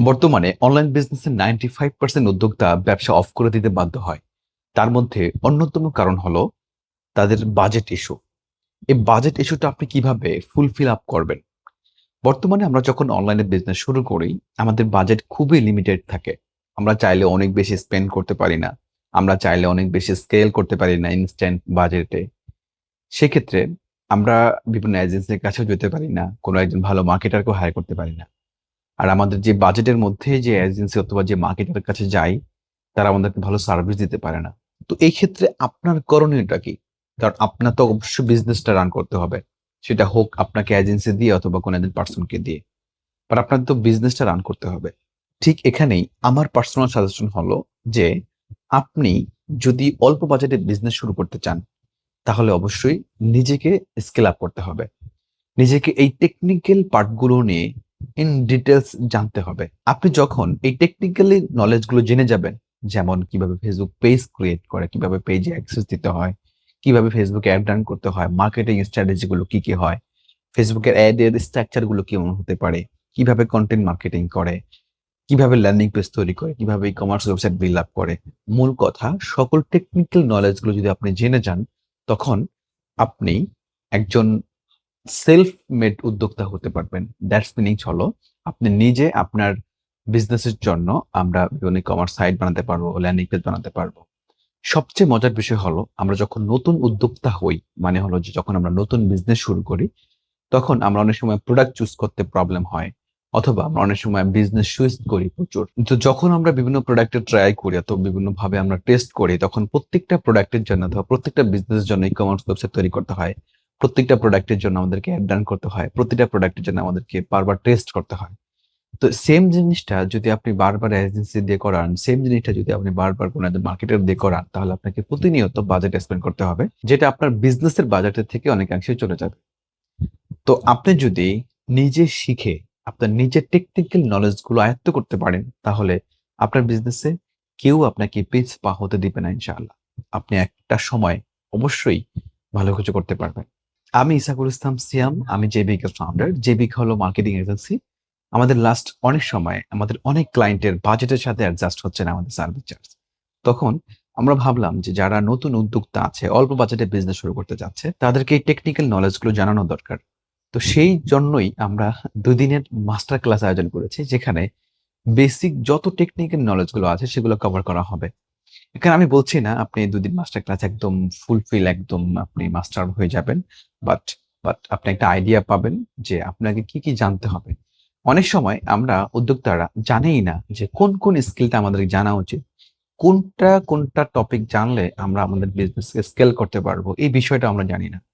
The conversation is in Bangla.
বর্তমানে অনলাইন বিজনেসের 95% উদ্যোক্তা ব্যবসা অফ করে দিতে বাধ্য হয়। তার মধ্যে অন্যতম কারণ হলো তাদের বাজেট ইস্যু। এই বাজেট ইস্যুটা আপনি কিভাবে ফুলফিল আপ করবেন? বর্তমানে আমরা যখন অনলাইনে বিজনেস শুরু করি, আমাদের বাজেট খুবই লিমিটেড থাকে। আমরা চাইলে অনেক বেশি স্পেন্ড করতে পারি না। আমরা চাইলে অনেক বেশি স্কেল করতে পারি না ইনস্ট্যান্ট বাজেটে। সেক্ষেত্রে আমরা বিভিন্ন এজেন্সির কাছেও যেতে পারি না। কোনো একজন ভালো মার্কেটারকেও হায়ার করতে পারি না। আর আমাদের যে বাজেটের মধ্যে যে এজেন্সি অথবা যে মার্কেটের কাছে যাই, তারা আমাদেরকে ভালো সার্ভিস দিতে পারে না। তো এই ক্ষেত্রে আপনার করণীয়টা কি? কারণ আপনার তো অবশ্যই বিজনেসটা রান করতে হবে। সেটা হোক আপনাকে এজেন্সি দিয়ে অথবা কোনো একজন পার্সনকে দিয়ে। বাট আপনার তো বিজনেসটা রান করতে হবে। ঠিক এখানেই আমার পার্সোনাল সাজেশন হলো যে, আপনি যদি অল্প বাজেটে বিজনেস শুরু করতে চান, তাহলে অবশ্যই নিজেকে স্কেল আপ করতে হবে। নিজেকে এই টেকনিক্যাল পার্টগুলো নিয়ে ইন ডিটেইলস জানতে হবে। আপনি যখন এই টেকনিক্যালি নলেজ গুলো জেনে যাবেন, যেমন কিভাবে ফেসবুক পেজ ক্রিয়েট করে, কিভাবে পেজে অ্যাক্সেস দিতে হয়, কিভাবে ফেসবুকে অ্যাড রান করতে হয়, মার্কেটিং স্ট্র্যাটেজি গুলো কি, কি হয়, ফেসবুকের অ্যাড এর স্ট্রাকচার গুলো কেমন হতে পারে, কিভাবে কনটেন্ট মার্কেটিং করে, কিভাবে ল্যান্ডিং পেজ তৈরি করে, কিভাবে ই-কমার্স ওয়েবসাইট বিল্ড আপ করে। মূল কথা সকল টেকনিক্যাল নলেজ গুলো যদি আপনি জেনে যান, তখন আপনি একজন সেলফ মেড উদ্যোক্তা হতে পারবেন। দ্যাটস মিনিংস হলো আপনি নিজে আপনার বিজনেসের জন্য আমরা বিভিন্ন ই-কমার্স সাইট বানাতে পারবো, ল্যান্ডিং পেজ বানাতে পারবো। সবচেয়ে মজার বিষয় হলো আমরা যখন নতুন উদ্যোক্তা হই, মানে হলো যে যখন আমরা নতুন বিজনেস শুরু করি, তখন আমরা অনেক সময় প্রোডাক্ট চুজ করতে প্রবলেম হয়। অথবা আমরা অনেক সময় বিজনেস সুইচ করি প্রচুর। তো যখন আমরা বিভিন্ন প্রোডাক্টের ট্রাই করি অথবা বিভিন্নভাবে আমরা টেস্ট করি, তখন প্রত্যেকটা প্রোডাক্টের জন্য অথবা প্রত্যেকটা বিজনেসের জন্য ই-কমার্স ওয়েবসাইট তৈরি করতে হয়। প্রত্যেকটা প্রোডাক্টের জন্য আমাদেরকে অ্যাড রান করতে হয়। প্রতিটা প্রোডাক্টের জন্য আমাদেরকে বারবার টেস্ট করতে হয়। তো সেম জিনিসটা যদি আপনি বারবার এজেন্সি দিয়ে করান, সেম জিনিসটা যদি আপনি বারবার কোনো একজন মার্কেটার দিয়ে করান, তাহলে আপনাকে প্রতিনিয়ত বাজেট স্পেন্ড করতে হবে। যেটা আপনার বিজনেসের বাজেটের থেকে অনেকাংশে চলে যাবে। তো আপনি যদি নিজে শিখে আপনার নিজের টেকনিক্যাল নলেজ গুলো আয়ত্ত করতে পারেন, তাহলে আপনার বিজনেসে কেউ আপনাকে পিছপা হতে দিবে না ইনশাআল্লাহ। আপনি একটা সময় অবশ্যই ভালো কিছু করতে পারবেন। আমি ইসাকুল ইসলাম সিয়াম, আমি জেবিক এর ফাউন্ডার। জেবিক হলো মার্কেটিং এজেন্সি। আমাদের লাস্ট অনেক সময় আমাদের অনেক ক্লায়েন্টের বাজেটের সাথে অ্যাডজাস্ট হচ্ছে না আমাদের সার্ভিস চার্জ। তখন আমরা ভাবলাম যে যারা নতুন উদ্যোক্তা আছে, অল্প বাজেটে বিজনেস শুরু করতে যাচ্ছে, তাদেরকে এই টেকনিক্যাল নলেজ গুলো জানানো দরকার। তো সেই জন্যই আমরা ২ দিনের মাস্টার ক্লাস আয়োজন করেছি, যেখানে বেসিক যত টেকনিক্যাল নলেজ গুলো আছে সেগুলো কভার করা হবে। এখানে আমি বলছি না আপনি ২ দিন মাস্টার ক্লাস একদম ফুলফিল একদম আপনি মাস্টার হয়ে যাবেন। বাট আপনি একটা আইডিয়া পাবেন যে আপনাকে কি, কি জানতে হবে। অনেক সময় আমরা উদ্যোক্তারা জানিই না যে কোন স্কিলটা আমাদের জানা উচিত। কোনটা টপিক জানলে আমরা আমাদের বিজনেসকে স্কেল করতে পারবো। এই বিষয়টা আমরা জানি না।